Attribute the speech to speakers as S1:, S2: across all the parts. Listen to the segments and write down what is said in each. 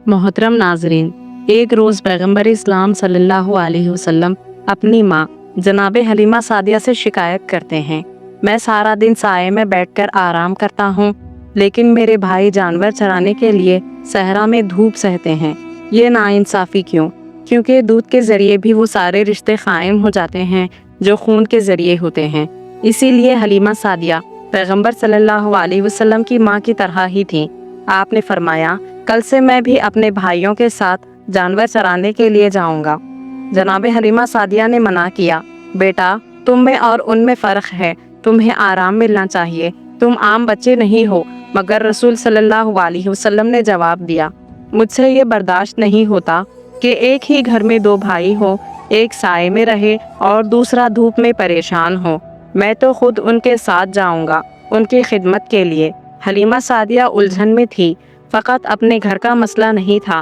S1: मोहतरम नाजरीन, एक रोज़ पैगम्बर इस्लाम सल्लल्लाहु अलैहि वसल्लम अपनी माँ जनाब हलीमा सादिया से शिकायत करते हैं, मैं सारा दिन साये में बैठकर आराम करता हूँ, लेकिन मेरे भाई जानवर चराने के लिए सहरा में धूप सहते हैं। ये नाइंसाफ़ी क्यों? क्योंकि दूध के ज़रिए भी वो सारे रिश्ते कायम हो जाते हैं जो खून के ज़रिए होते हैं। इसीलिए हलीमा सादिया पैगम्बर सल्लल्लाहु अलैहि वसल्लम की माँ की तरह ही थी। आपने फरमाया, कल से मैं भी अपने भाइयों के साथ जानवर चराने के लिए जाऊंगा। जनाब हलीमा सादिया ने मना किया, बेटा तुम में और उनमें फ़र्क है, तुम्हें आराम मिलना चाहिए, तुम आम बच्चे नहीं हो। मगर रसूल सल्लल्लाहु अलैहि वसल्लम ने जवाब दिया, मुझसे ये बर्दाश्त नहीं होता कि एक ही घर में दो भाई हो, एक साए में रहे और दूसरा धूप में परेशान हो। मैं तो खुद उनके साथ जाऊंगा उनकी खिदमत के लिए। हलीमा सादिया उलझन में थी, फ़कत अपने घर का मसला नहीं था,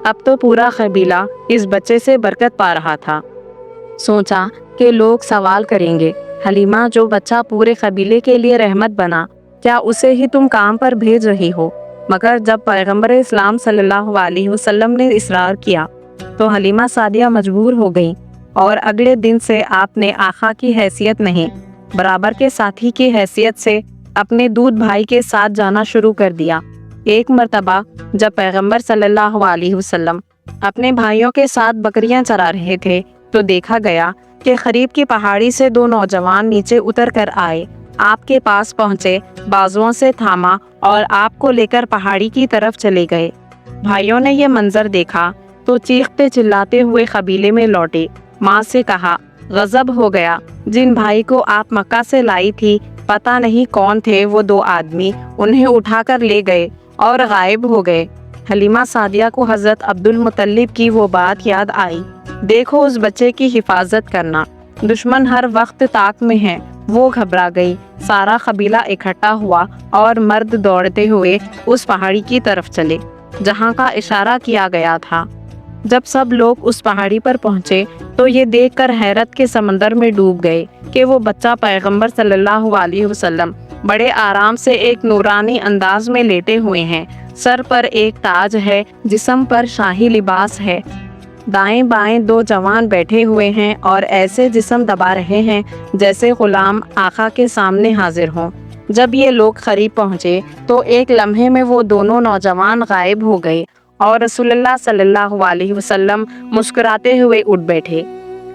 S1: अब तो पूरा कबीला इस बच्चे से बरकत पा रहा था। सोचा कि लोग सवाल करेंगे, हलीमा जो बच्चा पूरे कबीले के लिए रहमत बना, क्या उसे ही तुम काम पर भेज रही हो? मगर जब पैगम्बर इस्लाम सल्लल्लाहु अलैहि वसल्लम ने इसरार किया तो हलीमा सादिया मजबूर हो गई और अगले दिन से आपने आका की हैसियत नहीं, बराबर के साथी की हैसियत से अपने दूध भाई के साथ जाना शुरू कर दिया। एक मर्तबा जब पैगम्बर सल्लल्लाहु अलैहि वसल्लम अपने भाइयों के साथ बकरियां चरा रहे थे तो देखा गया कि करीब की पहाड़ी से दो नौजवान नीचे उतर कर आए, आपके पास पहुंचे, बाजुओं से थामा और आपको लेकर पहाड़ी की तरफ चले गए। भाइयों ने ये मंजर देखा तो चीखते चिल्लाते हुए कबीले में लौटे। माँ से कहा, गजब हो गया, जिन भाई को आप मक्का से लाई थी पता नहीं कौन थे वो दो आदमी, उन्हें उठाकर ले गए और गायब हो गए। हलीमा सादिया को हजरत अब्दुल मुत्तलिब की वो बात याद आई, देखो उस बच्चे की हिफाजत करना, दुश्मन हर वक्त ताक में है। वो घबरा गई। सारा कबीला इकट्ठा हुआ और मर्द दौड़ते हुए उस पहाड़ी की तरफ चले जहाँ का इशारा किया गया था। जब सब लोग उस पहाड़ी पर पहुंचे तो ये देखकर हैरत के समंदर में डूब गए कि वो बच्चा पैगंबर सल्लल्लाहु अलैहि वसल्लम बड़े आराम से एक नूरानी अंदाज में लेटे हुए हैं। सर पर एक ताज है, जिस्म पर शाही लिबास है, दाएं बाएं दो जवान बैठे हुए हैं और ऐसे जिस्म दबा रहे हैं जैसे गुलाम आका के सामने हाजिर हों। जब ये लोग करीब पहुंचे तो एक लम्हे में वो दोनों नौजवान गायब हो गए और रसूलुल्लाह सल्लल्लाहु अलैहि वसल्लम मुस्कुराते हुए उठ बैठे।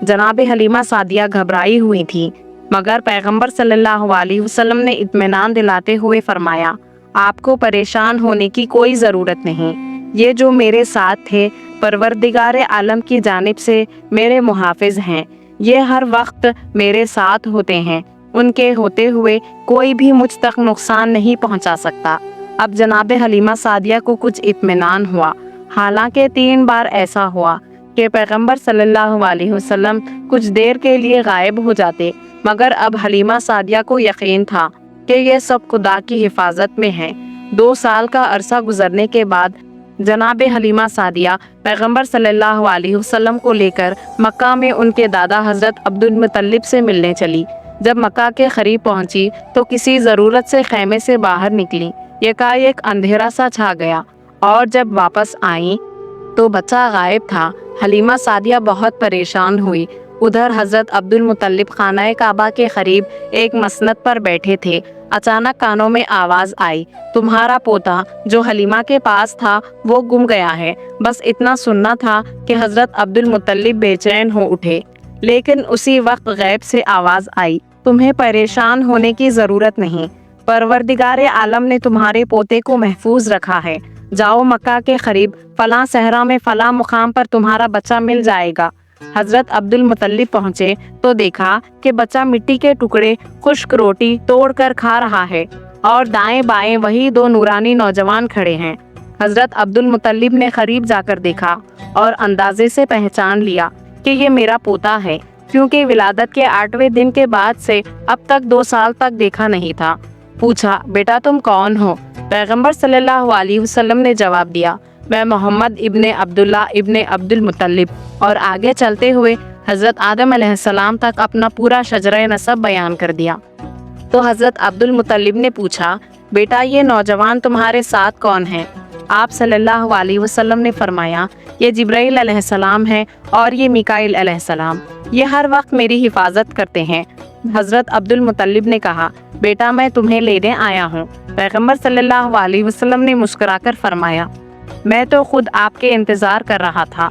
S1: जनाब हलीमा सादिया घबराई हुई थी, मगर पैगंबर सल्लल्लाहु अलैहि वसल्लम ने इत्मीनान दिलाते हुए फरमाया, आपको परेशान होने की कोई ज़रूरत नहीं, ये जो मेरे साथ थे परवरदिगार आलम की जानिब से मेरे मुहाफिज हैं, ये हर वक्त मेरे साथ होते हैं, उनके होते हुए कोई भी मुझ तक नुकसान नहीं पहुंचा सकता। अब जनाब हलीमा सादिया को कुछ इत्मीनान हुआ। हालांकि 3 बार ऐसा हुआ कि पैगंबर सल्लल्लाहु अलैहि वसल्लम कुछ देर के लिए गायब हो जाते, मगर अब हलीमा सादिया को यकीन था कि ये सब खुदा की हिफाजत में है। 2 साल का अरसा गुजरने के बाद जनाब हलीमा सादिया पैगंबर सल्लल्लाहु अलैहि वसल्लम को लेकर मक्का में उनके दादा हजरत अब्दुल मुत्तलिब से मिलने चली। जब मक्का के करीब पहुंची तो किसी ज़रूरत से खैमे से बाहर निकली। एकाएक अंधेरा सा छा गया और जब वापस आई तो बच्चा गायब था। हलीमा सादिया बहुत परेशान हुई। उधर हजरत अब्दुल मुत्तलिब खाना काबा के करीब एक मसनद पर बैठे थे। अचानक कानों में आवाज़ आई, तुम्हारा पोता जो हलीमा के पास था वो गुम गया है। बस इतना सुनना था कि हजरत अब्दुल मुत्तलिब बेचैन हो उठे, लेकिन उसी वक्त गैब से आवाज़ आई, तुम्हें परेशान होने की ज़रूरत नहीं, परवरदिगार आलम ने तुम्हारे पोते को महफूज रखा है। जाओ मक्का के करीब फलां सहरा में फलां मुकाम पर तुम्हारा बच्चा मिल जाएगा। हजरत अब्दुल मुत्तलिब पहुंचे तो देखा कि बच्चा मिट्टी के टुकड़े खुश्क रोटी तोड़कर खा रहा है और दाएं बाएं वही 2 नूरानी नौजवान खड़े हैं। हजरत अब्दुल मुत्तलिब ने करीब जाकर देखा और अंदाजे से पहचान लिया कि ये मेरा पोता है, क्योंकि विलादत के 8वें दिन के बाद से अब तक 2 साल तक देखा नहीं था। पूछा, बेटा तुम कौन हो? पैगंबर सल्लल्लाहु अलैहि वसल्लम ने जवाब दिया, मैं मोहम्मद इब्ने अब्दुल्ला इब्ने अब्दुल मुत्तलिब। और आगे चलते हुए हज़रत आदम अलैहिस्सलाम तक अपना पूरा शजरा नसब बयान कर दिया। तो हज़रत अब्दुल मुत्तलिब ने पूछा, बेटा ये नौजवान तुम्हारे साथ कौन हैं? آپ صلی اللہ علیہ وسلم نے فرمایا یہ جبرائیل علیہ السلام ہے اور یہ میکائیل علیہ السلام، یہ ہر وقت میری حفاظت کرتے ہیں۔ حضرت عبد المطلب نے کہا بیٹا میں تمہیں لینے آیا ہوں۔ پیغمبر صلی اللہ علیہ وسلم نے مسکرا کر فرمایا میں تو خود آپ کے انتظار کر رہا تھا۔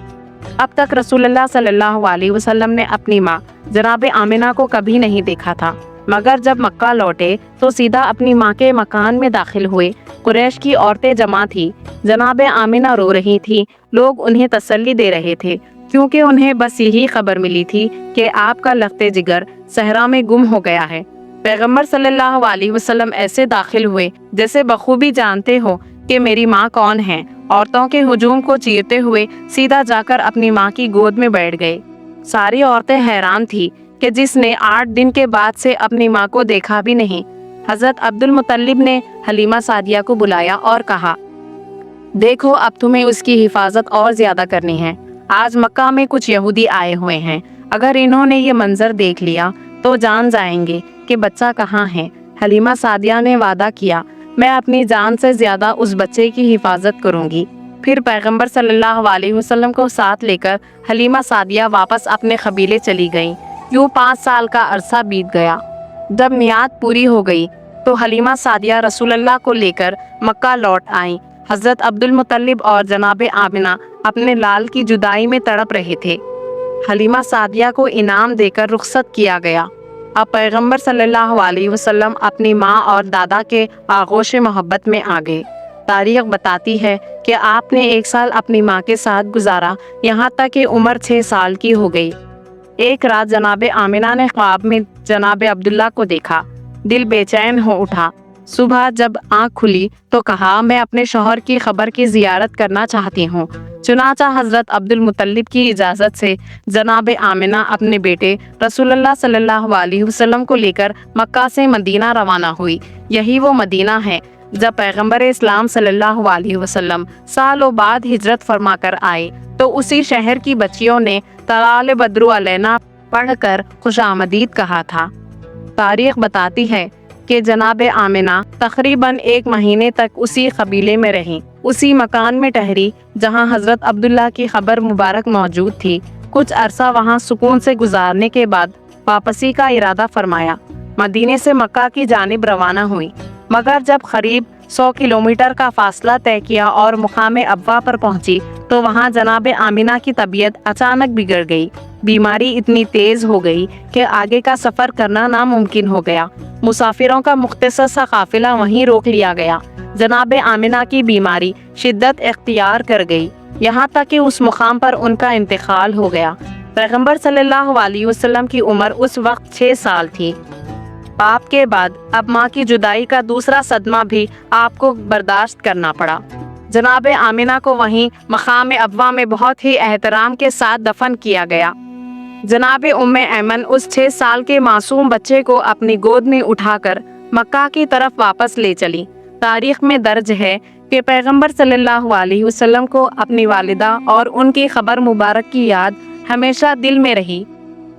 S1: اب تک رسول اللہ صلی اللہ علیہ وسلم نے اپنی ماں جناب آمنہ کو کبھی نہیں دیکھا تھا، مگر جب مکہ لوٹے تو سیدھا اپنی ماں کے مکان میں داخل ہوئے۔ قریش کی عورتیں جمع تھی، جناب آمنہ رو رہی تھی، لوگ انہیں تسلی دے رہے تھے کیونکہ انہیں بس یہی خبر ملی تھی کہ آپ کا لخت جگر صحرا میں گم ہو گیا ہے۔ پیغمبر صلی اللہ علیہ وسلم ایسے داخل ہوئے جیسے بخوبی جانتے ہو کہ میری ماں کون ہے۔ عورتوں کے ہجوم کو چیرتے ہوئے سیدھا جا کر اپنی ماں کی گود میں بیٹھ گئے۔ ساری عورتیں حیران تھی کہ جس نے 8 دن کے بعد سے اپنی ماں کو دیکھا بھی نہیں۔ حضرت عبد المطلب نے حلیمہ سعدیہ کو بلایا اور کہا دیکھو اب تمہیں اس کی حفاظت اور زیادہ کرنی ہے۔ آج مکہ میں کچھ یہودی آئے ہوئے ہیں، اگر انہوں نے یہ منظر دیکھ لیا تو جان جائیں گے کہ بچہ کہاں ہے۔ حلیمہ سعدیہ نے وعدہ کیا میں اپنی جان سے زیادہ اس بچے کی حفاظت کروں گی۔ پھر پیغمبر صلی اللہ علیہ وسلم کو ساتھ لے کر حلیمہ سعدیہ واپس اپنے قبیلے چلی گئیں۔ یوں 5 سال کا عرصہ بیت گیا۔ جب میعاد پوری ہو گئی تو حلیمہ سعدیہ رسول اللہ کو لے کر مکہ لوٹ آئیں۔ حضرت عبد المطلب اور جناب آمنہ اپنے لال کی جدائی میں تڑپ رہے تھے۔ حلیمہ سعدیہ کو انعام دے کر رخصت کیا گیا۔ اب پیغمبر صلی اللہ علیہ وسلم اپنی ماں اور دادا کے آغوش محبت میں آ گئے۔ تاریخ بتاتی ہے کہ آپ نے 1 سال اپنی ماں کے ساتھ گزارا، یہاں تک کہ عمر 6 سال کی ہو گئی۔ ایک رات جناب آمنہ نے خواب میں جناب عبداللہ کو دیکھا، دل بے چین ہو اٹھا۔ صبح جب آنکھ کھلی تو کہا میں اپنے شوہر کی قبر کی زیارت کرنا چاہتی ہوں۔ چنانچہ حضرت عبد المطلب کی اجازت سے جناب آمنہ اپنے بیٹے رسول اللہ صلی اللہ علیہ وسلم کو لے کر مکہ سے مدینہ روانہ ہوئی۔ یہی وہ مدینہ ہے جب پیغمبر اسلام صلی اللہ علیہ وسلم سالوں بعد ہجرت فرما کر آئے تو اسی شہر کی بچیوں نے طلال بدر علینا پڑھ کر خوش آمدید کہا تھا۔ تاریخ بتاتی ہے کہ جناب آمنہ تقریباً 1 مہینے تک اسی قبیلے میں رہیں، اسی مکان میں ٹھہری جہاں حضرت عبداللہ کی قبر مبارک موجود تھی۔ کچھ عرصہ وہاں سکون سے گزارنے کے بعد واپسی کا ارادہ فرمایا، مدینے سے مکہ کی جانب روانہ ہوئی، مگر جب قریب 100 کلومیٹر کا فاصلہ طے کیا اور مقام ابوا پر پہنچی تو وہاں جناب آمنہ کی طبیعت اچانک بگڑ گئی۔ بیماری اتنی تیز ہو گئی کہ آگے کا سفر کرنا ناممکن ہو گیا۔ مسافروں کا مختصر سا قافلہ وہیں روک لیا گیا۔ جناب آمنہ کی بیماری شدت اختیار کر گئی، یہاں تک کہ اس مقام پر ان کا انتقال ہو گیا۔ پیغمبر صلی اللہ علیہ وسلم کی عمر اس وقت 6 سال تھی۔ باپ کے بعد اب ماں کی جدائی کا دوسرا صدمہ بھی آپ کو برداشت کرنا پڑا۔ جناب آمنہ کو وہیں مقام ابوا میں بہت ہی احترام کے ساتھ دفن کیا گیا۔ جناب ام ایمن اس 6 سال کے معصوم بچے کو اپنی گود میں اٹھا کر مکہ کی طرف واپس لے چلی۔ تاریخ میں درج ہے کہ پیغمبر صلی اللہ علیہ وسلم کو اپنی والدہ اور ان کی قبر مبارک کی یاد ہمیشہ دل میں رہی،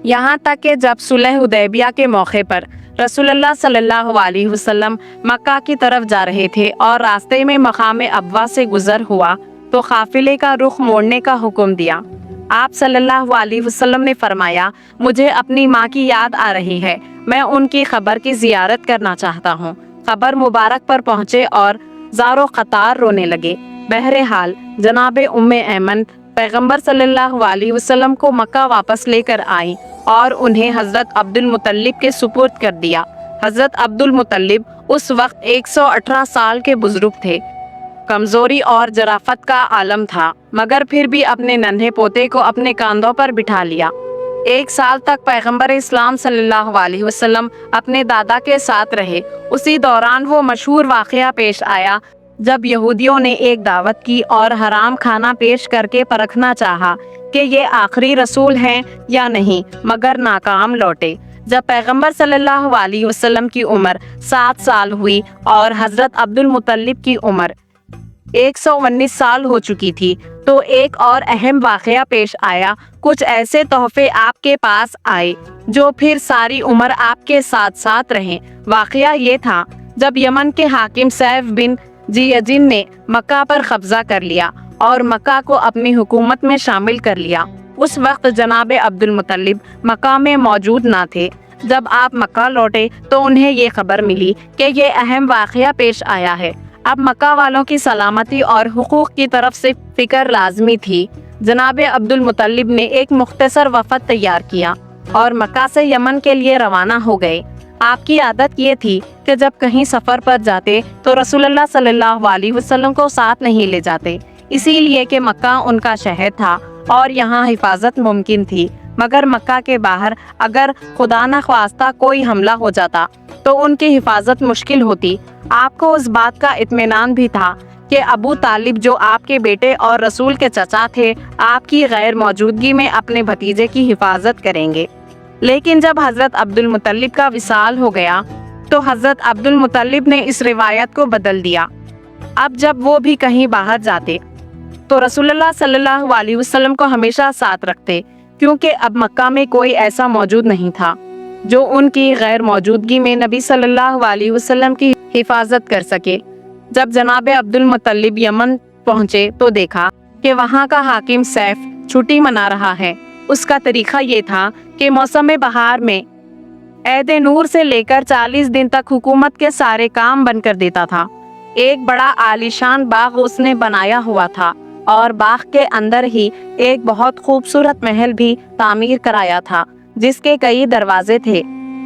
S1: یہاں تک کہ جب صلح حدیبیہ کے موقع پر رسول اللہ صلی اللہ علیہ وسلم مکہ کی طرف جا رہے تھے اور راستے میں مقام ابوا سے گزر ہوا تو قافلے کا رخ موڑنے کا حکم دیا۔ آپ صلی اللہ علیہ وسلم نے فرمایا مجھے اپنی ماں کی یاد آ رہی ہے، میں ان کی قبر کی زیارت کرنا چاہتا ہوں۔ قبر مبارک پر پہنچے اور زارو قطار رونے لگے۔ بہرحال جناب ام ایمن پیغمبر صلی اللہ علیہ وسلم کو مکہ واپس لے کر آئیں اور انہیں حضرت عبد المطلب کے سپرد کر دیا۔ حضرت عبد المطلب اس وقت 118 سال کے بزرگ تھے، کمزوری اور ضعافت کا عالم تھا، مگر پھر بھی اپنے ننھے پوتے کو اپنے کاندھوں پر بٹھا لیا۔ 1 سال تک پیغمبر اسلام صلی اللہ علیہ وسلم اپنے دادا کے ساتھ رہے۔ اسی دوران وہ مشہور واقعہ پیش آیا جب یہودیوں نے ایک دعوت کی اور حرام کھانا پیش کر کے پرکھنا چاہا کہ یہ آخری رسول ہیں یا نہیں، مگر ناکام لوٹے۔ جب پیغمبر صلی اللہ علیہ وسلم کی عمر 7 سال ہوئی اور حضرت عبد المطلب کی عمر 119 سال ہو چکی تھی تو ایک اور اہم واقعہ پیش آیا۔ کچھ ایسے تحفے آپ کے پاس آئے جو پھر ساری عمر آپ کے ساتھ ساتھ رہیں۔ واقعہ یہ تھا جب یمن کے حاکم سیف بن जियाजिन ने मक्का पर कब्जा कर लिया और मक्का को अपनी हुकूमत में शामिल कर लिया। उस वक्त जनाब अब्दुल मुत्तलिब मक्का में मौजूद ना थे। जब आप मक्का लौटे तो उन्हें ये खबर मिली कि ये अहम वाक़या पेश आया है। अब मक्का वालों की सलामती और हुकूक की तरफ से फिक्र लाजमी थी। जनाब अब्दुल मुत्तलिब ने एक मुख्तसर वफ़द तैयार किया और मक्का से यमन के लिए रवाना हो गए। आपकी आदत ये थी कि जब कहीं सफ़र पर जाते तो रसूलुल्लाह सल्लल्लाहु अलैहि वसल्लम को साथ नहीं ले जाते, इसीलिए कि मक्का उनका शहर था और यहाँ हिफाजत मुमकिन थी। मगर मक्का के बाहर अगर खुदा न ख्वास्ता कोई हमला हो जाता तो उनकी हिफाजत मुश्किल होती। आपको उस बात का इत्मीनान भी था कि अबू तालिब जो आपके बेटे और रसूल के चचा थे, आपकी गैर मौजूदगी में अपने भतीजे की हिफाजत करेंगे। लेकिन जब हज़रत अब्दुल मुत्तलिब का विसाल हो गया तो हज़रत अब्दुल मुत्तलिब ने इस रिवायत को बदल दिया। अब जब वो भी कहीं बाहर जाते तो रसूलुल्लाह सल्लल्लाहु अलैहि वसल्लम को हमेशा साथ रखते, क्योंकि अब मक्का में कोई ऐसा मौजूद नहीं था जो उनकी गैर मौजूदगी में नबी सल्लल्लाहु अलैहि वसल्लम की हिफाजत कर सके। जब जनाब अब्दुल मुत्तलिब यमन पहुंचे तो देखा कि वहां का हाकिम सैफ छुट्टी मना रहा है। उसका तरीका ये था कि मौसम बहार में ऐद नूर से लेकर 40 दिन तक हुकूमत के सारे काम बंद कर देता था। एक बड़ा आलीशान बाग उसने बनाया हुआ था और बाग के अंदर ही एक बहुत खूबसूरत महल भी तामीर कराया था जिसके कई दरवाजे थे।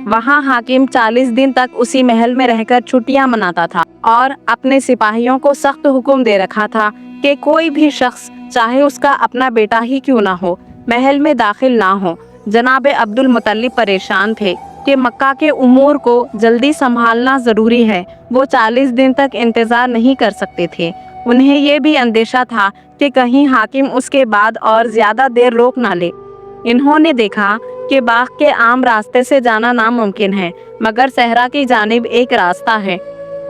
S1: वहाँ हाकिम 40 दिन तक उसी महल में रहकर छुट्टियां मनाता था और अपने सिपाहियों को सख्त हुक्म दे रखा था कि कोई भी शख्स, चाहे उसका अपना बेटा ही क्यों ना हो, महल में दाखिल ना हो। जनाब अब्दुल मुत्तलिब परेशान थे कि मक्का के उमूर को जल्दी संभालना ज़रूरी है। वो 40 दिन तक इंतज़ार नहीं कर सकते थे। उन्हें ये भी अंदेशा था कि कहीं हाकिम उसके बाद और ज़्यादा देर रोक ना ले। इन्होंने देखा कि बाग के आम रास्ते से जाना नामुमकिन है, मगर सहरा की जानिब एक रास्ता है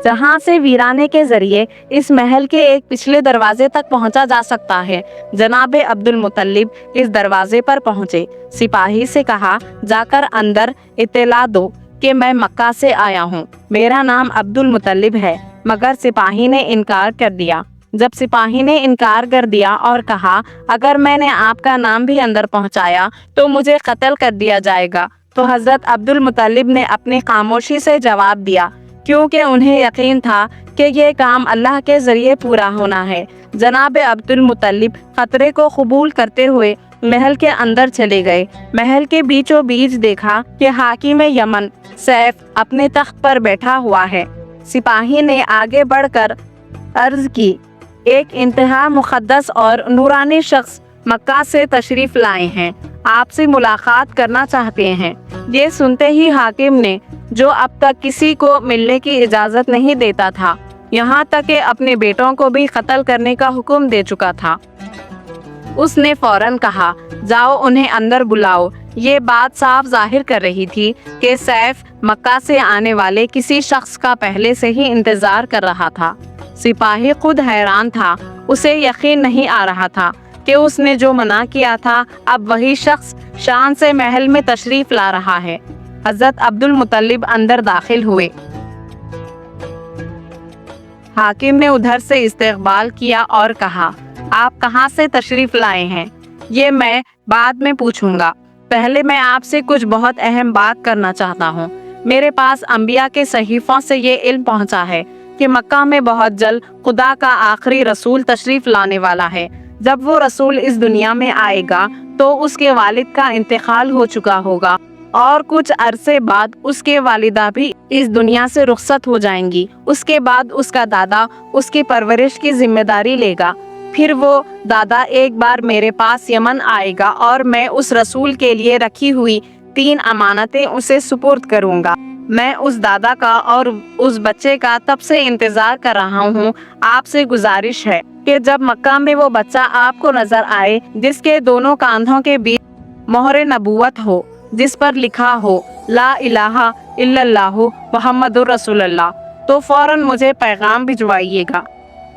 S1: जहाँ से वीराने के जरिए इस महल के एक पिछले दरवाजे तक पहुँचा जा सकता है। जनाब अब्दुल मुत्तलिब इस दरवाजे पर पहुँचे। सिपाही से कहा, जाकर अंदर इत्तला दो कि मैं मक्का से आया हूँ, मेरा नाम अब्दुल मुत्तलिब है। मगर सिपाही ने इनकार कर दिया। जब सिपाही ने इनकार कर दिया और कहा, अगर मैंने आपका नाम भी अंदर पहुँचाया तो मुझे कत्ल कर दिया जाएगा, तो हज़रत अब्दुल मुत्तलिब ने अपनी खामोशी से जवाब दिया, क्योंकि उन्हें यकीन था कि ये काम अल्लाह के जरिए पूरा होना है। जनाब अब्दुल मुत्तलिब खतरे को कबूल करते हुए महल के अंदर चले गए। महल के बीचों बीच देखा कि हाकिम यमन सैफ अपने तख्त पर बैठा हुआ है। सिपाही ने आगे बढ़कर अर्ज की, एक इंतहा मुक़द्दस और नूरानी शख्स मक्का से तशरीफ लाए हैं, आपसे मुलाकात करना चाहते हैं। ये सुनते ही हाकिम ने, जो अब तक किसी को मिलने की इजाज़त नहीं देता था, यहाँ तक कि अपने बेटों को भी कत्ल करने का हुक्म दे चुका था, उसने फौरन कहा, जाओ उन्हें अंदर बुलाओ। ये बात साफ जाहिर कर रही थी कि सैफ मक्का से आने वाले किसी शख्स का पहले से ही इंतजार कर रहा था। सिपाही खुद हैरान था, उसे यकीन नहीं आ रहा था कि उसने जो मना किया था अब वही शख्स शान से महल में तशरीफ ला रहा है। हज़रत अब्दुल मुत्तलिब अंदर दाखिल हुए। हाकिम ने उधर से इस्तकबाल किया और कहा, आप कहाँ से तशरीफ लाए हैं? ये मैं बाद में पूछूंगा, पहले मैं आपसे कुछ बहुत अहम बात करना चाहता हूँ। मेरे पास अंबिया के सहीफों से ये इल्म पहुँचा है कि मक्का में बहुत जल्द खुदा का आखिरी रसूल तशरीफ लाने वाला है। जब वो रसूल इस दुनिया में आएगा तो उसके वालिद का इंतकाल हो चुका होगा और कुछ अरसे बाद उसके वालिदा भी इस दुनिया से रुखसत हो जाएंगी। उसके बाद उसका दादा उसकी परवरिश की जिम्मेदारी लेगा। फिर वो दादा एक बार मेरे पास यमन आएगा और मैं उस रसूल के लिए रखी हुई 3 अमानतें उसे सुपुर्द करूंगा। मैं उस दादा का और उस बच्चे का तब से इंतजार कर रहा हूँ। आपसे गुजारिश है कि जब मक्का में वो बच्चा आपको नजर आए जिसके दोनों कांधों के बीच मोहरे नबूवत हो, जिस पर लिखा हो ला इलाहा इल्लल्लाहु मुहम्मदुर रसूलुल्लाह, तो फौरन मुझे पैगाम भिजवाइएगा,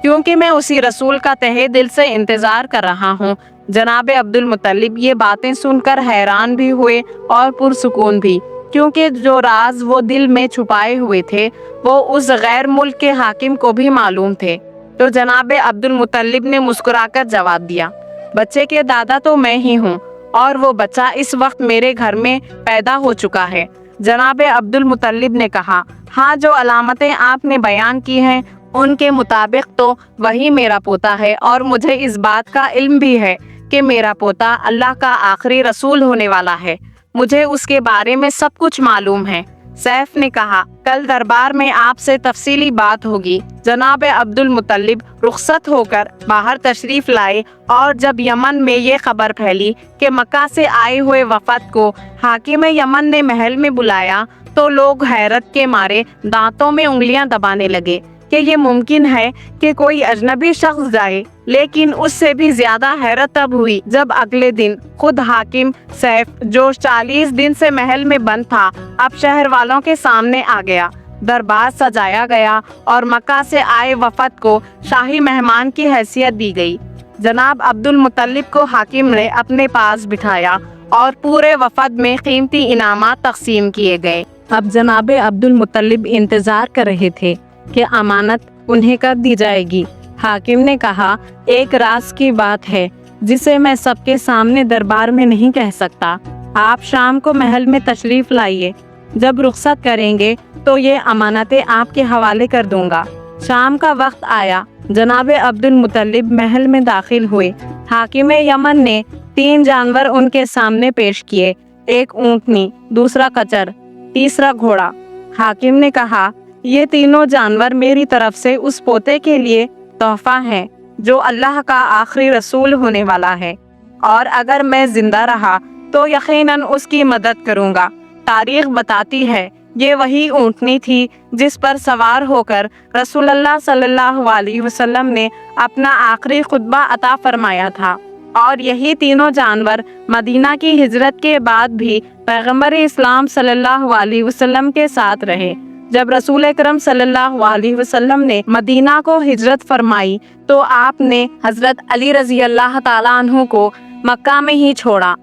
S1: क्योंकि मैं उसी रसूल का तहे दिल से इंतजार कर रहा हूँ। जनाब अब्दुल मुत्तलिब ये बातें सुनकर हैरान भी हुए और पुरसुकून भी। کیونکہ جو راز وہ دل میں چھپائے ہوئے تھے وہ اس غیر ملک کے حاکم کو بھی معلوم تھے۔ تو جناب عبد المطلب نے مسکرا کر جواب دیا، بچے کے دادا تو میں ہی ہوں اور وہ بچہ اس وقت میرے گھر میں پیدا ہو چکا ہے۔ جناب عبد المطلب نے کہا، ہاں جو علامتیں آپ نے بیان کی ہیں ان کے مطابق تو وہی میرا پوتا ہے، اور مجھے اس بات کا علم بھی ہے کہ میرا پوتا اللہ کا آخری رسول ہونے والا ہے، مجھے اس کے بارے میں سب کچھ معلوم ہے۔ سیف نے کہا، کل دربار میں آپ سے تفصیلی بات ہوگی۔ جناب عبد المطلب رخصت ہو کر باہر تشریف لائے، اور جب یمن میں یہ خبر پھیلی کہ مکہ سے آئے ہوئے وفد کو حاکم یمن نے محل میں بلایا تو لوگ حیرت کے مارے دانتوں میں انگلیاں دبانے لگے کہ یہ ممکن ہے کہ کوئی اجنبی شخص جائے۔ لیکن اس سے بھی زیادہ حیرت تب ہوئی جب اگلے دن خود حاکم سیف، جو 40 دن سے محل میں بند تھا، اب شہر والوں کے سامنے آ گیا۔ دربار سجایا گیا اور مکہ سے آئے وفد کو شاہی مہمان کی حیثیت دی گئی۔ جناب عبد المطلب کو حاکم نے اپنے پاس بٹھایا اور پورے وفد میں قیمتی انعامات تقسیم کیے گئے۔ اب جناب عبد المطلب انتظار کر رہے تھے کہ امانت انہیں کب دی جائے گی۔ حاکم نے کہا، ایک راز کی بات ہے جسے میں سب کے سامنے دربار میں نہیں کہہ سکتا۔ آپ شام کو محل میں تشریف لائیے، جب رخصت کریں گے تو یہ امانتیں آپ کے حوالے کر دوں گا۔ شام کا وقت آیا، جناب عبد المطلب محل میں داخل ہوئے۔ حاکم یمن نے 3 جانور ان کے سامنے پیش کیے، ایک اونٹنی، دوسرا کچر، تیسرا گھوڑا۔ حاکم نے کہا، یہ تینوں جانور میری طرف سے اس پوتے کے لیے تحفہ ہے جو اللہ کا آخری رسول ہونے والا ہے، اور اگر میں زندہ رہا تو یقیناً اس کی مدد کروں گا۔ تاریخ بتاتی ہے یہ وہی اونٹنی تھی جس پر سوار ہو کر رسول اللہ صلی اللہ علیہ وسلم نے اپنا آخری خطبہ عطا فرمایا تھا، اور یہی تینوں جانور مدینہ کی ہجرت کے بعد بھی پیغمبر اسلام صلی اللہ علیہ وسلم کے ساتھ رہے۔ جب رسول اکرم صلی اللہ علیہ وسلم نے مدینہ کو ہجرت فرمائی تو آپ نے حضرت علی رضی اللہ تعالیٰ عنہ کو مکہ میں ہی چھوڑا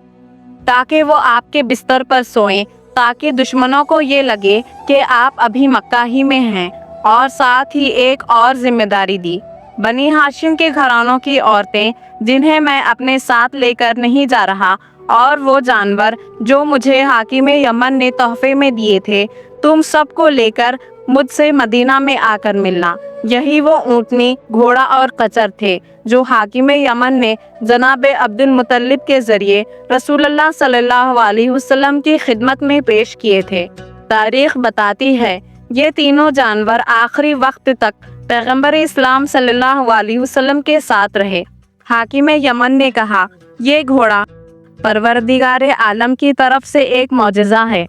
S1: تاکہ وہ آپ کے بستر پر سوئیں، تاکہ دشمنوں کو یہ لگے کہ آپ ابھی مکہ ہی میں ہیں، اور ساتھ ہی ایک اور ذمہ داری دی، بنی ہاشم کے گھرانوں کی عورتیں جنہیں میں اپنے ساتھ لے کر نہیں جا رہا، اور وہ جانور جو مجھے حاکم یمن نے تحفے میں دیے تھے، تم سب کو لے کر مجھ سے مدینہ میں آ کر ملنا۔ یہی وہ اونٹنی، گھوڑا اور کچر تھے جو حاکم یمن نے جناب عبد المطلب کے ذریعے رسول اللہ صلی اللہ علیہ وسلم کی خدمت میں پیش کیے تھے۔ تاریخ بتاتی ہے یہ تینوں جانور آخری وقت تک پیغمبر اسلام صلی اللہ علیہ وسلم کے ساتھ رہے۔ حاکم یمن نے کہا، یہ گھوڑا پروردگار عالم کی طرف سے ایک معجزہ ہے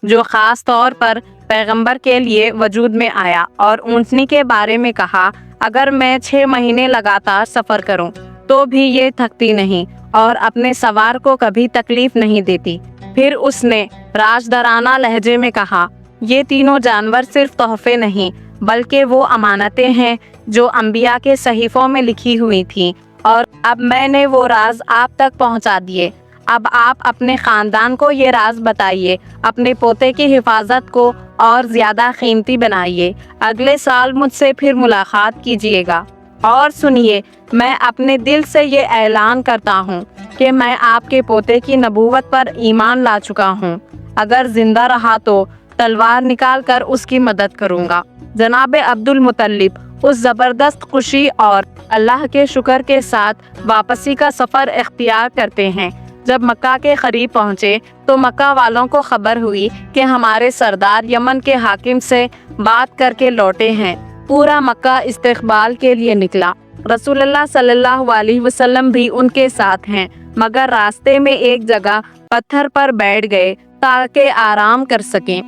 S1: جو خاص طور پر پیغمبر کے لیے وجود میں آیا، اور اونٹنی کے بارے میں کہا، اگر میں 6 مہینے لگاتار سفر کروں تو بھی یہ تھکتی نہیں اور اپنے سوار کو کبھی تکلیف نہیں دیتی۔ پھر اس نے راجدرانہ لہجے میں کہا، یہ تینوں جانور صرف تحفے نہیں بلکہ وہ امانتیں ہیں جو انبیاء کے صحیفوں میں لکھی ہوئی تھیں، اور اب میں نے وہ راز آپ تک پہنچا دیے۔ اب آپ اپنے خاندان کو یہ راز بتائیے، اپنے پوتے کی حفاظت کو اور زیادہ قیمتی بنائیے۔ اگلے سال مجھ سے پھر ملاقات کیجیے گا، اور سنیے، میں اپنے دل سے یہ اعلان کرتا ہوں کہ میں آپ کے پوتے کی نبوت پر ایمان لا چکا ہوں۔ اگر زندہ رہا تو تلوار نکال کر اس کی مدد کروں گا۔ جناب عبد المطلب اس زبردست خوشی اور اللہ کے شکر کے ساتھ واپسی کا سفر اختیار کرتے ہیں۔ جب مکہ کے قریب پہنچے تو مکہ والوں کو خبر ہوئی کہ ہمارے سردار یمن کے حاکم سے بات کر کے لوٹے ہیں۔ پورا مکہ استقبال کے لیے نکلا۔ رسول اللہ صلی اللہ علیہ وسلم بھی ان کے ساتھ ہیں، مگر راستے میں ایک جگہ پتھر پر بیٹھ گئے تاکہ آرام کر سکیں۔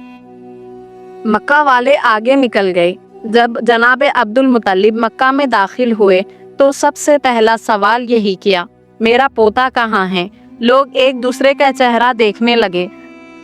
S1: مکہ والے آگے نکل گئے۔ جب جناب عبد المطلب مکہ میں داخل ہوئے تو سب سے پہلا سوال یہی کیا، میرا پوتا کہاں ہے؟ لوگ ایک دوسرے کا چہرہ دیکھنے لگے۔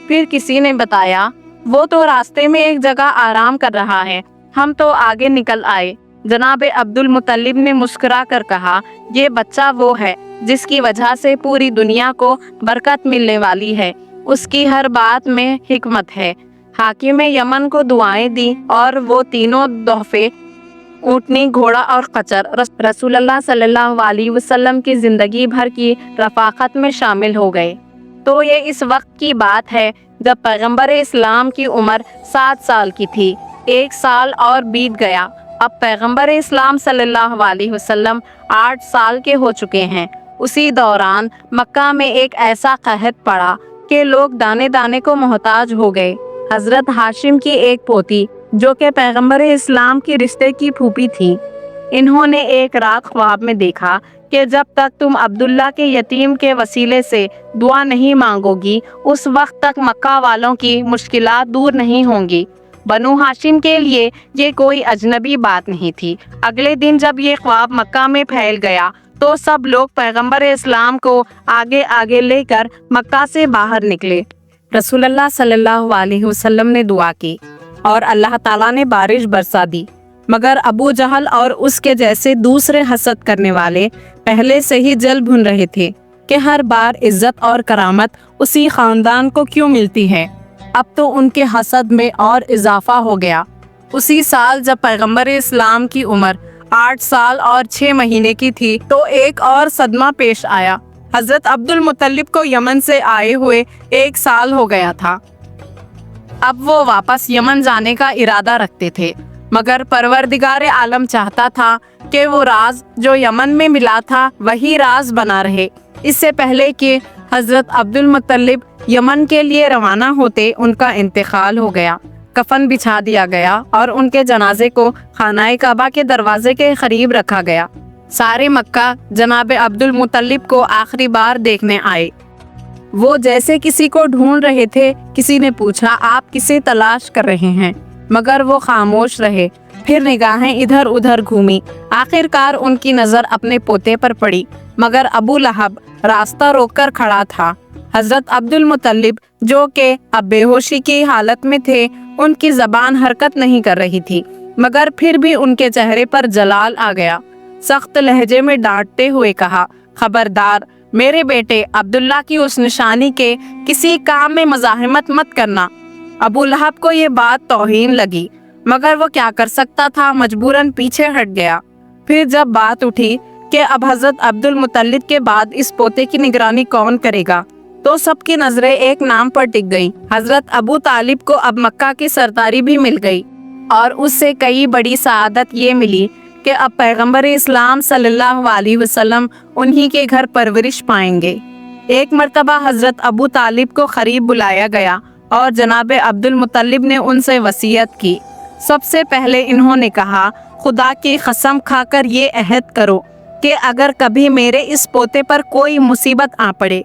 S1: پھر کسی نے بتایا، وہ تو راستے میں ایک جگہ آرام کر رہا ہے، ہم تو آگے نکل آئے۔ جناب عبد المطلب نے مسکرا کر کہا، یہ بچہ وہ ہے جس کی وجہ سے پوری دنیا کو برکت ملنے والی ہے۔ اس کی ہر بات میں حکمت ہے۔ حاکم یمن کو دعائیں دی اور وہ تینوں تحفے اونٹنی، گھوڑا اور خچر رسول اللہ صلی اللہ علیہ وسلم کی زندگی بھر کی رفاقت میں شامل ہو گئے۔ تو یہ اس وقت کی بات ہے جب پیغمبر اسلام کی عمر 7 سال کی تھی۔ 1 سال اور بیت گیا۔ اب پیغمبر اسلام صلی اللہ علیہ وسلم 8 سال کے ہو چکے ہیں۔ اسی دوران مکہ میں ایک ایسا قحط پڑا کہ لوگ دانے دانے کو محتاج ہو گئے۔ حضرت ہاشم کی ایک پوتی جو کہ پیغمبر اسلام کی رشتے کی پھوپھی تھی، انہوں نے ایک رات خواب میں دیکھا کہ جب تک تم عبداللہ کے یتیم کے وسیلے سے دعا نہیں مانگو گی، اس وقت تک مکہ والوں کی مشکلات دور نہیں ہوں گی۔ بنو ہاشم کے لیے یہ کوئی اجنبی بات نہیں تھی۔ اگلے دن جب یہ خواب مکہ میں پھیل گیا تو سب لوگ پیغمبر اسلام کو آگے آگے لے کر مکہ سے باہر نکلے۔ رسول اللہ صلی اللہ علیہ وسلم نے دعا کی اور اللہ تعالیٰ نے بارش برسا دی، مگر ابو جہل اور اس کے جیسے دوسرے حسد کرنے والے پہلے سے ہی جل بھن رہے تھے کہ ہر بار عزت اور کرامت اسی خاندان کو کیوں ملتی ہے۔ اب تو ان کے حسد میں اور اضافہ ہو گیا۔ اسی سال جب پیغمبر اسلام کی عمر 8 سال اور 6 مہینے کی تھی تو ایک اور صدمہ پیش آیا۔ حضرت عبد المطلب کو یمن سے آئے ہوئے 1 سال ہو گیا تھا۔ اب وہ واپس یمن جانے کا ارادہ رکھتے تھے، مگر پروردگار عالم چاہتا تھا کہ وہ راز جو یمن میں ملا تھا وہی راز بنا رہے۔ اس سے پہلے کہ حضرت عبد المطلب یمن کے لیے روانہ ہوتے، ان کا انتقال ہو گیا۔ کفن بچھا دیا گیا اور ان کے جنازے کو خانہ کعبہ کے دروازے کے قریب رکھا گیا۔ سارے مکہ جناب عبد المطلب کو آخری بار دیکھنے آئے۔ وہ جیسے کسی کو ڈھونڈ رہے تھے۔ کسی نے پوچھا، آپ کسے تلاش کر رہے ہیں؟ مگر وہ خاموش رہے۔ پھر نگاہیں ادھر ادھر گھومی۔ آخر کار ان کی نظر اپنے پوتے پر پڑی، مگر ابو لہب راستہ روک کر کھڑا تھا۔ حضرت عبد المطلب جو کہ اب بے ہوشی کی حالت میں تھے، ان کی زبان حرکت نہیں کر رہی تھی، مگر پھر بھی ان کے چہرے پر جلال آ گیا۔ سخت لہجے میں ڈانٹتے ہوئے کہا، خبردار، میرے بیٹے عبداللہ کی اس نشانی کے کسی کام میں مزاحمت مت کرنا۔ ابو لہب کو یہ بات توہین لگی، مگر وہ کیا کر سکتا تھا، مجبوراً پیچھے ہٹ گیا۔ پھر جب بات اٹھی کہ اب حضرت عبد المطلب کے بعد اس پوتے کی نگرانی کون کرے گا، تو سب کی نظریں ایک نام پر ٹک گئیں۔ حضرت ابو طالب کو اب مکہ کی سرداری بھی مل گئی، اور اس سے کئی بڑی سعادت یہ ملی کہ اب پیغمبر اسلام صلی اللہ علیہ وسلم انہی کے گھر پرورش پائیں گے۔ ایک مرتبہ حضرت ابو طالب کو قریب بلایا گیا اور جناب عبد المطلب نے ان سے وصیت کی۔ سب سے پہلے انہوں نے کہا، خدا کی قسم کھا کر یہ عہد کرو کہ اگر کبھی میرے اس پوتے پر کوئی مصیبت آ پڑے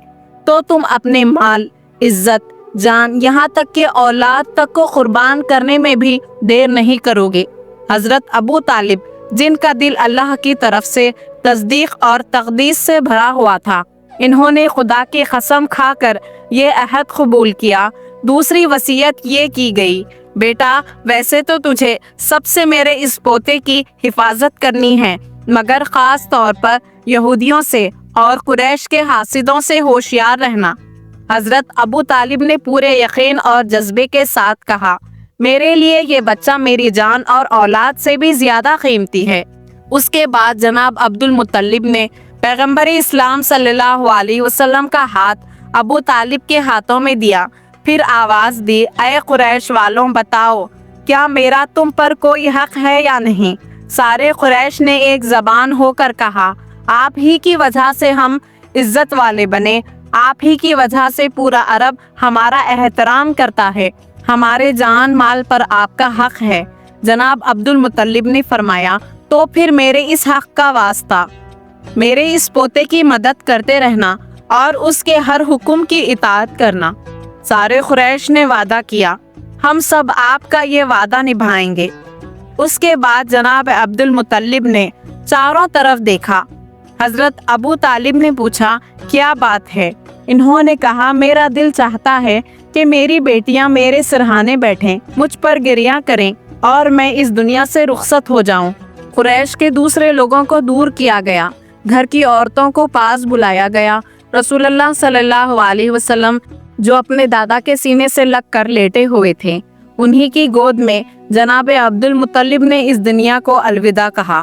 S1: تو تم اپنے مال، عزت، جان، یہاں تک کہ اولاد تک کو قربان کرنے میں بھی دیر نہیں کرو گے۔ حضرت ابو طالب جن کا دل اللہ کی طرف سے تصدیق اور تقدیس سے بھرا ہوا تھا، انہوں نے خدا کی قسم کھا کر یہ عہد قبول کیا۔ دوسری وصیت یہ کی گئی، بیٹا ویسے تو تجھے سب سے میرے اس پوتے کی حفاظت کرنی ہے، مگر خاص طور پر یہودیوں سے اور قریش کے حاسدوں سے ہوشیار رہنا۔ حضرت ابو طالب نے پورے یقین اور جذبے کے ساتھ کہا، میرے لیے یہ بچہ میری جان اور اولاد سے بھی زیادہ قیمتی ہے۔ اس کے بعد جناب عبد المطلب نے پیغمبر اسلام صلی اللہ علیہ وسلم کا ہاتھ ابو طالب کے ہاتھوں میں دیا، پھر آواز دی، اے قریش والوں، بتاؤ کیا میرا تم پر کوئی حق ہے یا نہیں؟ سارے قریش نے ایک زبان ہو کر کہا، آپ ہی کی وجہ سے ہم عزت والے بنے، آپ ہی کی وجہ سے پورا عرب ہمارا احترام کرتا ہے، ہمارے جان مال پر آپ کا حق ہے۔ جناب عبد المطلب نے فرمایا، تو پھر میرے اس حق کا واسطہ میرے اس پوتے کی مدد کرتے رہنا اور اس کے ہر حکم کی اطاعت کرنا۔ سارے قریش نے وعدہ کیا، ہم سب آپ کا یہ وعدہ نبھائیں گے۔ اس کے بعد جناب عبد المطلب نے چاروں طرف دیکھا۔ حضرت ابو طالب نے پوچھا، کیا بات ہے؟ انہوں نے کہا، میرا دل چاہتا ہے کہ میری بیٹیاں میرے سرہانے بیٹھیں، مجھ پر گریہ کریں اور میں اس دنیا سے رخصت ہو جاؤں۔ قریش کے دوسرے لوگوں کو دور کیا گیا، گھر کی عورتوں کو پاس بلایا گیا۔ رسول اللہ صلی اللہ علیہ وسلم जो अपने दादा के सीने से लगकर लेटे हुए थे। उन्हीं की गोद में जनाब अब्दुल मुत्तलिब ने इस दुनिया को अलविदा कहा।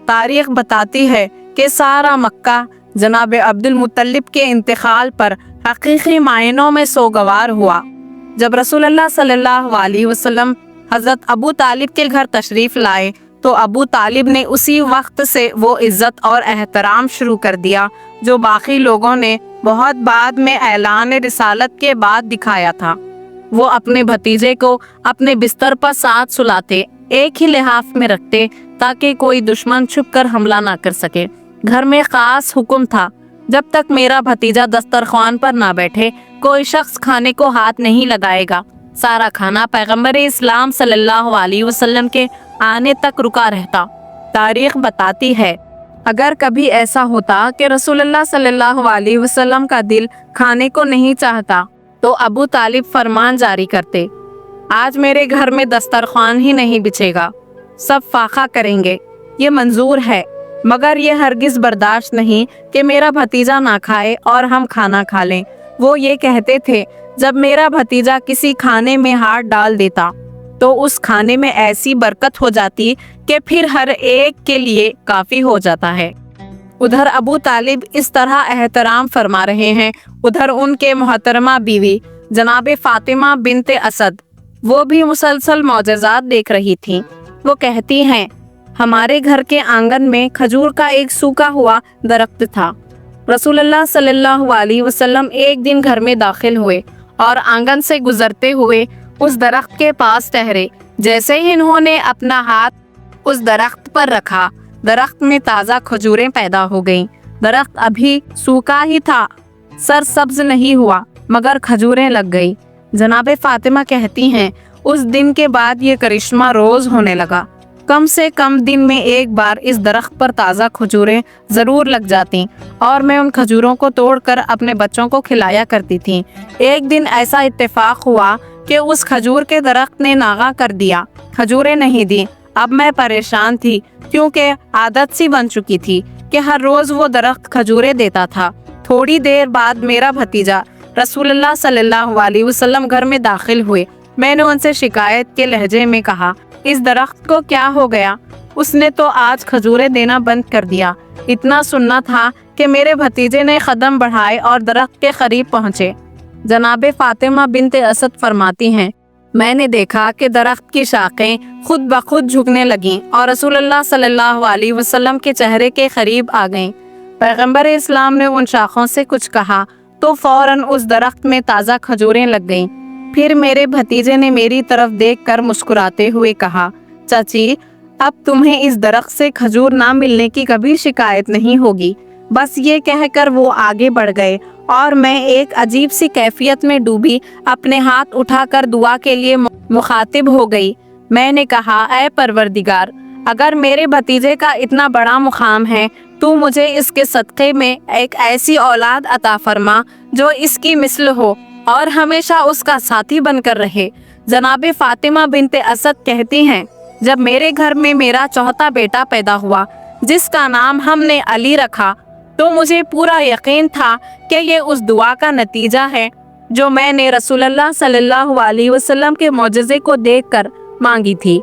S1: तारीख बताती है कि सारा मक्का जनाब अब्दुल मुत्तलिब के इंतकाल पर हकीकी मायनों में सोगवार हुआ। जब रसूलुल्लाह सल्लल्लाहु अलैहि वसल्लम हजरत अबू तालिब के घर तशरीफ लाए तो अबू तालिब ने उसी वक्त से वो इज्जत और एहतराम शुरू कर दिया जो बाकी लोगों ने बहुत बाद में ऐलान रिसालत के बाद दिखाया था। वो अपने भतीजे को अपने बिस्तर पर साथ सुलाते, एक ही लिहाफ में रखते ताकि कोई दुश्मन छुपकर हमला ना कर सके। घर में खास हुक्म था, जब तक मेरा भतीजा दस्तरख्वान पर ना बैठे कोई शख्स खाने को हाथ नहीं लगाएगा। सारा खाना पैगंबर इस्लाम सल्लल्लाहु अलैहि वसल्लम के आने तक रुका रहता। तारीख बताती है अगर कभी ऐसा होता कि रसूलुल्लाह सल्लल्लाहु अलैहि वसल्लम का दिल खाने को नहीं चाहता तो अबू तालिब फरमान जारी करते, आज मेरे घर में दस्तरख्वान ही नहीं बिछेगा, सब फाखा करेंगे। ये मंजूर है, मगर ये हरगिज बर्दाश्त नहीं कि मेरा भतीजा ना खाए और हम खाना खा लें। वो ये कहते थे, जब मेरा भतीजा किसी खाने में हाथ डाल देता तो उस खाने में ऐसी बरकत हो जाती कि फिर हर एक के लिए काफी हो जाता है। उधर अबू तालिब इस तरह एहतराम फरमा रहे हैं, उधर उनके मोहतरमा बीवी जनाब फातिमा बिनते असद वो भी मुसलसल मौजज़ात देख रही थीं। वो कहती हैं, हमारे घर के आंगन में खजूर का एक सूखा हुआ दरख्त था। रसूलुल्लाह सल्लल्लाहु अलैहि वसल्लम एक दिन घर में दाखिल हुए और आंगन से गुजरते हुए उस दरख्त के पास ठहरे। जैसे ही इन्होंने अपना हाथ उस दरख्त पर रखा, दरख्त में ताज़ा खजूरें पैदा हो गईं। दरख्त अभी सूखा ही था, सर सब्ज नहीं हुआ, मगर खजूरें लग गई। जनाब फातिमा कहती हैं, उस दिन के बाद ये करिश्मा रोज होने लगा। कम से कम दिन में एक बार इस दरख्त पर ताज़ा खजूरें ज़रूर लग जाती और मैं उन खजूरों को तोड़कर अपने बच्चों को खिलाया करती थी। एक दिन ऐसा इत्तेफाक हुआ कि उस खजूर के दरख्त ने नागा कर दिया, खजूरें नहीं दी। अब मैं परेशान थी क्योंकि आदत सी बन चुकी थी कि हर रोज वो दरख्त खजूरें देता था। थोड़ी देर बाद मेरा भतीजा रसूलुल्लाह सल्लल्लाहु अलैहि वसल्लम घर में दाखिल हुए। मैंने उनसे शिकायत के लहजे में कहा, इस दरख्त को क्या हो गया? उसने तो आज खजूरें देना बंद कर दिया। इतना सुनना था कि मेरे भतीजे ने कदम बढ़ाए और दरख्त के करीब पहुंचे। जनाब फातिमा बिनते असद फरमाती हैं, मैंने देखा कि दरख्त की शाखें खुद ब खुद झुकने लगीं और रसूलुल्लाह सल्लल्लाहु अलैहि वसल्लम के चेहरे के करीब आ गईं। पैगंबर इस्लाम ने उन शाखों से कुछ कहा तो फौरन उस दरख्त में ताज़ा खजूरें लग गईं। फिर मेरे भतीजे ने मेरी तरफ देखकर मुस्कुराते हुए कहा, चाची अब तुम्हें इस दरख्त से खजूर ना मिलने की कभी शिकायत नहीं होगी। बस ये कहकर वो आगे बढ़ गए और मैं एक अजीब सी कैफियत में डूबी अपने हाथ उठाकर दुआ के लिए मुखातिब हो गई। मैंने कहा, ऐ परवरदिगार, अगर मेरे भतीजे का इतना बड़ा मुकाम है तू मुझे इसके सदक़े में एक ऐसी औलाद अता फरमा जो इसकी मिस्ल हो और हमेशा उसका साथी बनकर रहे। जनाब फातिमा बिनते असद कहती हैं, जब मेरे घर में मेरा चौथा बेटा पैदा हुआ जिसका नाम हमने अली रखा तो मुझे पूरा यकीन था कि ये उस दुआ का नतीजा है जो मैंने रसूलुल्लाह सल्लल्लाहु अलैहि वसल्लम के मौजज़े को देखकर मांगी थी।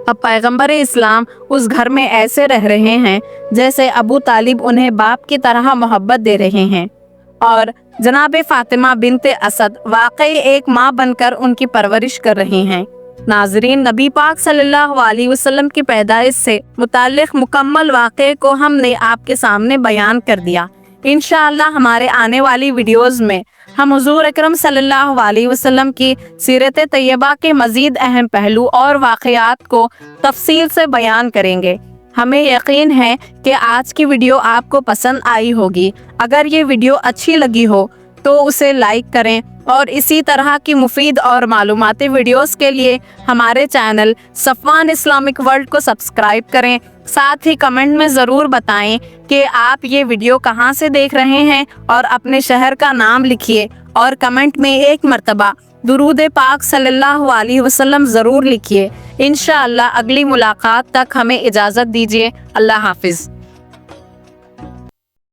S1: अब पैगंबर इस्लाम उस घर में ऐसे रह रहे हैं जैसे अबू तालिब उन्हें बाप की तरह मोहब्बत दे रहे हैं और जनाब फातिमा बिनते असद वाकई एक माँ बनकर उनकी परवरिश कर रही हैं। नाजरीन, नबी पाक सल्लल्लाहु अलैहि वसल्लम की पैदाइश से मुताल्लिक मुकम्मल वाक़े को हमने आपके सामने बयान कर दिया। इंशाअल्लाह हमारे आने वाली वीडियोज़ में हम हुज़ूर अकरम सल्लल्लाहु अलैहि वसल्लम की सीरत तैयबा के मज़ीद अहम पहलू और वाक़यात को तफसील से बयान करेंगे। हमें यकीन है कि आज की वीडियो आपको पसंद आई होगी। अगर ये वीडियो अच्छी लगी हो तो उसे लाइक करें और इसी तरह की मुफीद और मालूमाती वीडियोस के लिए हमारे चैनल सफ़वान इस्लामिक वर्ल्ड को सब्सक्राइब करें। साथ ही कमेंट में ज़रूर बताएं कि आप ये वीडियो कहां से देख रहे हैं और अपने शहर का नाम लिखिए और कमेंट में एक मर्तबा दुरूद पाक सल्लल्लाहु अलैहि वसल्लम ज़रूर लिखिए। इंशाअल्लाह अगली मुलाकात तक हमें इजाज़त दीजिए। अल्लाह हाफिज़।